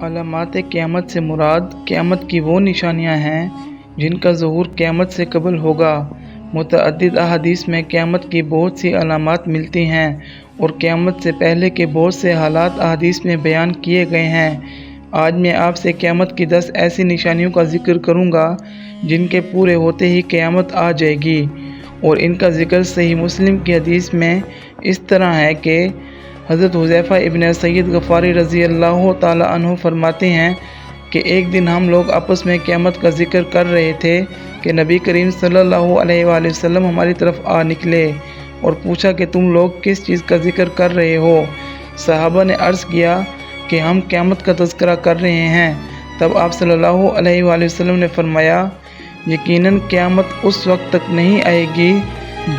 علامات قیامت سے مراد قیامت کی وہ نشانیاں ہیں جن کا ظہور قیامت سے قبل ہوگا۔ متعدد احادیث میں قیامت کی بہت سی علامات ملتی ہیں اور قیامت سے پہلے کے بہت سے حالات احادیث میں بیان کیے گئے ہیں۔ آج میں آپ سے قیامت کی 10 ایسی نشانیوں کا ذکر کروں گا جن کے پورے ہوتے ہی قیامت آ جائے گی، اور ان کا ذکر صحیح مسلم کی حدیث میں اس طرح ہے کہ حضرت حذیفہ ابن اسید غفاری رضی اللہ تعالی عنہ فرماتے ہیں کہ ایک دن ہم لوگ آپس میں قیامت کا ذکر کر رہے تھے کہ نبی کریم صلی اللہ علیہ وآلہ وسلم ہماری طرف آ نکلے اور پوچھا کہ تم لوگ کس چیز کا ذکر کر رہے ہو؟ صحابہ نے عرض کیا کہ ہم قیامت کا تذکرہ کر رہے ہیں۔ تب آپ صلی اللہ علیہ وآلہ وسلم نے فرمایا، یقیناً قیامت اس وقت تک نہیں آئے گی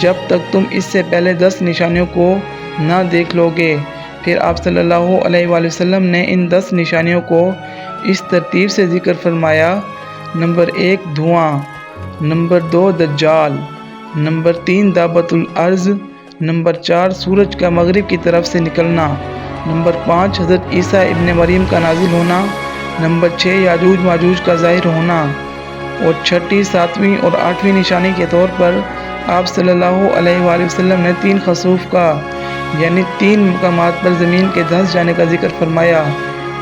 جب تک تم اس سے پہلے 10 نشانیوں کو نہ دیکھ لو گے۔ پھر آپ صلی اللہ علیہ وآلہ وسلم نے ان 10 نشانیوں کو اس ترتیب سے ذکر فرمایا: نمبر 1 دھواں، نمبر 2 دجال، نمبر 3 دابۃ الارض، نمبر 4 سورج کا مغرب کی طرف سے نکلنا، نمبر 5 حضرت عیسیٰ ابن مریم کا نازل ہونا، نمبر 6 یاجوج ماجوج کا ظاہر ہونا، اور چھٹی، 7ویں اور 8ویں نشانی کے طور پر آپ صلی اللہ علیہ وآلہ وسلم نے 3 خسوف کا یعنی 3 مقامات پر زمین کے دھنس جانے کا ذکر فرمایا۔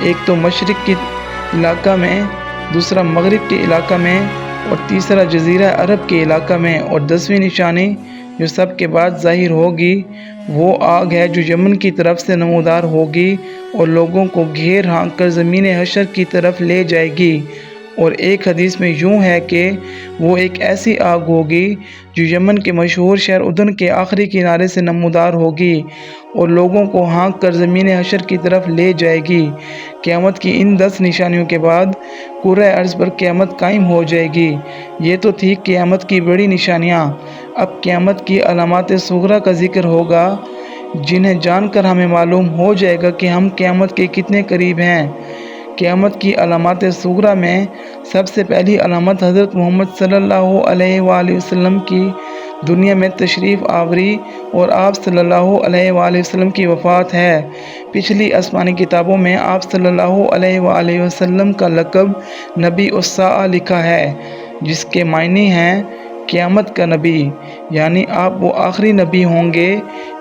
ایک تو مشرق کے علاقہ میں، دوسرا مغرب کے علاقہ میں، اور تیسرا جزیرہ عرب کے علاقہ میں، اور 10ویں نشانی جو سب کے بعد ظاہر ہوگی وہ آگ ہے جو یمن کی طرف سے نمودار ہوگی اور لوگوں کو گھیر ہانک کر زمین حشر کی طرف لے جائے گی۔ اور ایک حدیث میں یوں ہے کہ وہ ایک ایسی آگ ہوگی جو یمن کے مشہور شہر عدن کے آخری کنارے سے نمودار ہوگی اور لوگوں کو ہانک کر زمین حشر کی طرف لے جائے گی۔ قیامت کی ان 10 نشانیوں کے بعد کرۂ ارض پر قیامت قائم ہو جائے گی۔ یہ تو تھی قیامت کی بڑی نشانیاں۔ اب قیامت کی علامات صغریٰ کا ذکر ہوگا جنہیں جان کر ہمیں معلوم ہو جائے گا کہ ہم قیامت کے کتنے قریب ہیں۔ قیامت کی علامات صغریٰ میں سب سے پہلی علامت حضرت محمد صلی اللہ علیہ وآلہ وسلم کی دنیا میں تشریف آوری اور آپ صلی اللہ علیہ وآلہ وسلم کی وفات ہے۔ پچھلی آسمانی کتابوں میں آپ صلی اللہ علیہ وآلہ وسلم کا لقب نبی الساعہ لکھا ہے، جس کے معنی ہیں قیامت کا نبی، یعنی آپ وہ آخری نبی ہوں گے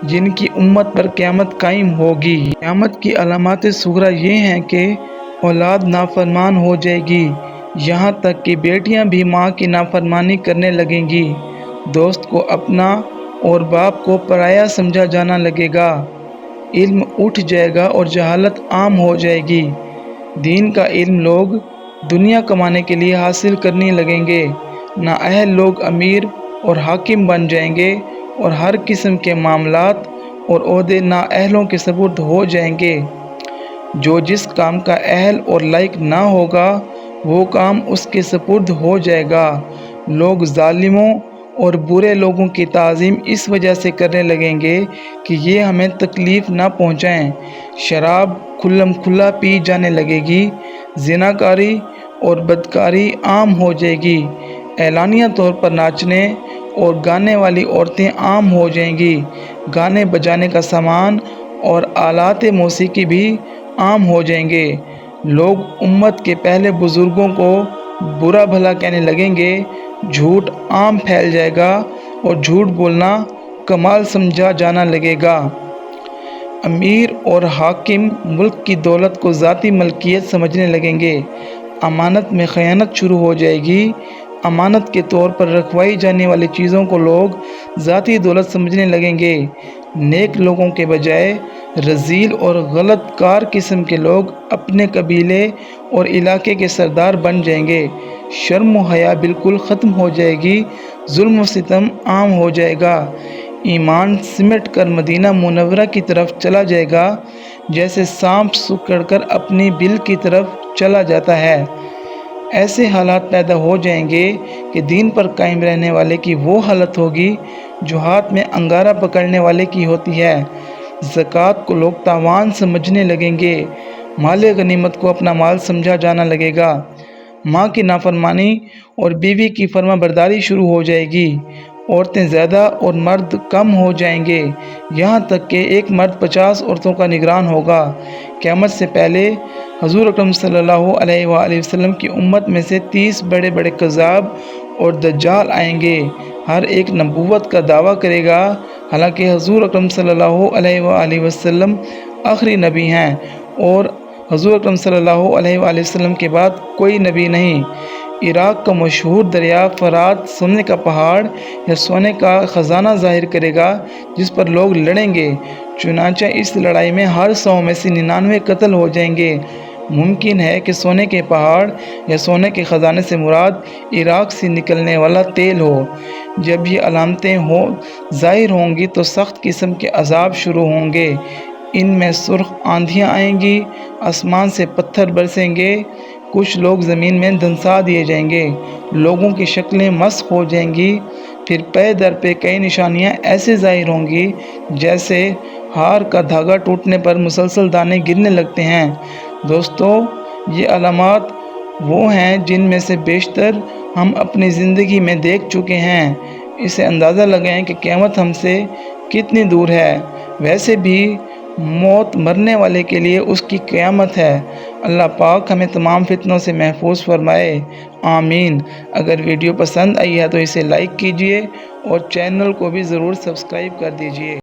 جن کی امت پر قیامت قائم ہوگی۔ قیامت کی علامات صغریٰ یہ ہیں کہ اولاد نافرمان ہو جائے گی، یہاں تک کہ بیٹیاں بھی ماں کی نافرمانی کرنے لگیں گی، دوست کو اپنا اور باپ کو پرایا سمجھا جانا لگے گا، علم اٹھ جائے گا اور جہالت عام ہو جائے گی، دین کا علم لوگ دنیا کمانے کے لیے حاصل کرنے لگیں گے، نااہل لوگ امیر اور حاکم بن جائیں گے اور ہر قسم کے معاملات اور عہدے نااہلوں کے سپرد ہو جائیں گے۔ جو جس کام کا اہل اور لائق نہ ہوگا وہ کام اس کے سپرد ہو جائے گا۔ لوگ ظالموں اور برے لوگوں کی تعظیم اس وجہ سے کرنے لگیں گے کہ یہ ہمیں تکلیف نہ پہنچائیں، شراب کھلم کھلا پی جانے لگے گی، زناکاری اور بدکاری عام ہو جائے گی، اعلانیہ طور پر ناچنے اور گانے والی عورتیں عام ہو جائیں گی، گانے بجانے کا سامان اور آلات موسیقی بھی عام ہو جائیں گے، لوگ امت کے پہلے بزرگوں کو برا بھلا کہنے لگیں گے، جھوٹ عام پھیل جائے گا اور جھوٹ بولنا کمال سمجھا جانا لگے گا، امیر اور حاکم ملک کی دولت کو ذاتی ملکیت سمجھنے لگیں گے، امانت میں خیانت شروع ہو جائے گی، امانت کے طور پر رکھوائی جانے والی چیزوں کو لوگ ذاتی دولت سمجھنے لگیں گے، نیک لوگوں کے بجائے رذیل اور غلط کار قسم کے لوگ اپنے قبیلے اور علاقے کے سردار بن جائیں گے، شرم و حیا بالکل ختم ہو جائے گی، ظلم و ستم عام ہو جائے گا، ایمان سمٹ کر مدینہ منورہ کی طرف چلا جائے گا جیسے سانپ سکڑ کر اپنی بل کی طرف چلا جاتا ہے۔ ایسے حالات پیدا ہو جائیں گے کہ دین پر قائم رہنے والے کی وہ حالت ہوگی جو ہاتھ میں انگارہ پکڑنے والے کی ہوتی ہے، زکوٰۃ کو لوگ تاوان سمجھنے لگیں گے، مال غنیمت کو اپنا مال سمجھا جانا لگے گا، ماں کی نافرمانی اور بیوی کی فرما برداری شروع ہو جائے گی، عورتیں زیادہ اور مرد کم ہو جائیں گے، یہاں تک کہ ایک مرد 50 عورتوں کا نگران ہوگا۔ قیامت سے پہلے حضور اکرم صلی اللہ علیہ وآلہ وسلم کی امت میں سے 30 بڑے بڑے کذاب اور دجال آئیں گے۔ ہر ایک نبوت کا دعویٰ کرے گا، حالانکہ حضور اکرم صلی اللہ علیہ وآلہ وسلم آخری نبی ہیں اور حضور اکرم صلی اللہ علیہ وآلہ وسلم کے بعد کوئی نبی نہیں۔ عراق کا مشہور دریا فرات سونے کا پہاڑ یا سونے کا خزانہ ظاہر کرے گا جس پر لوگ لڑیں گے، چنانچہ اس لڑائی میں ہر 100 میں سے 99 قتل ہو جائیں گے۔ ممکن ہے کہ سونے کے پہاڑ یا سونے کے خزانے سے مراد عراق سے نکلنے والا تیل ہو۔ جب یہ علامتیں ظاہر ہوں گی تو سخت قسم کے عذاب شروع ہوں گے۔ ان میں سرخ آندھیاں آئیں گی، آسمان سے پتھر برسیں گے، کچھ لوگ زمین میں دھنسا دیے جائیں گے، لوگوں کی شکلیں مسخ ہو جائیں گی، پھر پے در پہ کئی نشانیاں ایسے ظاہر ہوں گی جیسے ہار کا دھاگا ٹوٹنے پر مسلسل دانے گرنے لگتے ہیں۔ دوستو، یہ علامات وہ ہیں جن میں سے بیشتر ہم اپنی زندگی میں دیکھ چکے ہیں۔ اسے اندازہ لگائیں کہ قیامت ہم سے کتنی دور ہے۔ ویسے بھی موت مرنے والے کے لیے اس کی قیامت ہے۔ اللہ پاک ہمیں تمام فتنوں سے محفوظ فرمائے، آمین۔ اگر ویڈیو پسند آئی ہے تو اسے لائک کیجئے اور چینل کو بھی ضرور سبسکرائب کر دیجئے۔